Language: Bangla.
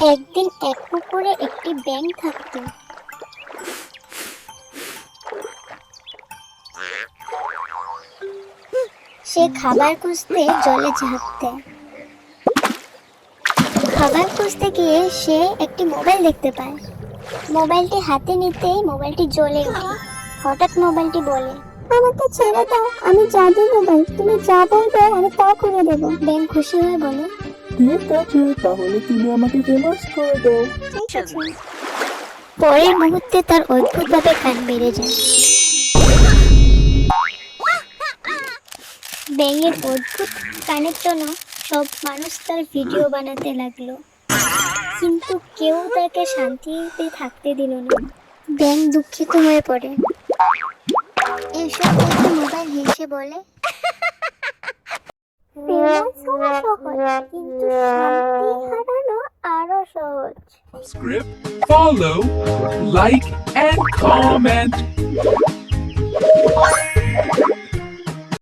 একদিন এক পুকুরে একটি ব্যাঙ থাকতো। সে খাবার খুঁজতে জলে ঝাঁপ দেয়। খাবার খুঁজতে গিয়ে সে একটি মোবাইল দেখতে পায়। মোবাইলটি হাতে নিতেই মোবাইলটি জ্বলে ওঠে। হঠাৎ মোবাইলটি বলে, আমাকে ছেড়ে দাও, আমি জাদু মোবাইল, তুমি যা বলবে আমি তা করে দেবো। ব্যাঙ খুশি হয়ে বলে, ঠিক আছে, তাহলে তুমি আমাকে ফেমাস করে দাও। ঠিক আছে। পরের মুহূর্তে তার অদ্ভুতভাবে কান বেড়ে যায়। ব্যাঙের অদ্ভুত কানের জন্য সব মানুষ তার ভিডিও বানাতে লাগলো, কিন্তু কেউ তাকে শান্তিতে থাকতে দিল না। ব্যাঙ দুঃখিত হয়ে পড়ে। এসব দেখে মোবাইল হেসে বলে, ফেমাস হওয়া সহজ, কিন্তু শান্তি হারানো আরো সহজ। Subscribe, follow, like, and comment.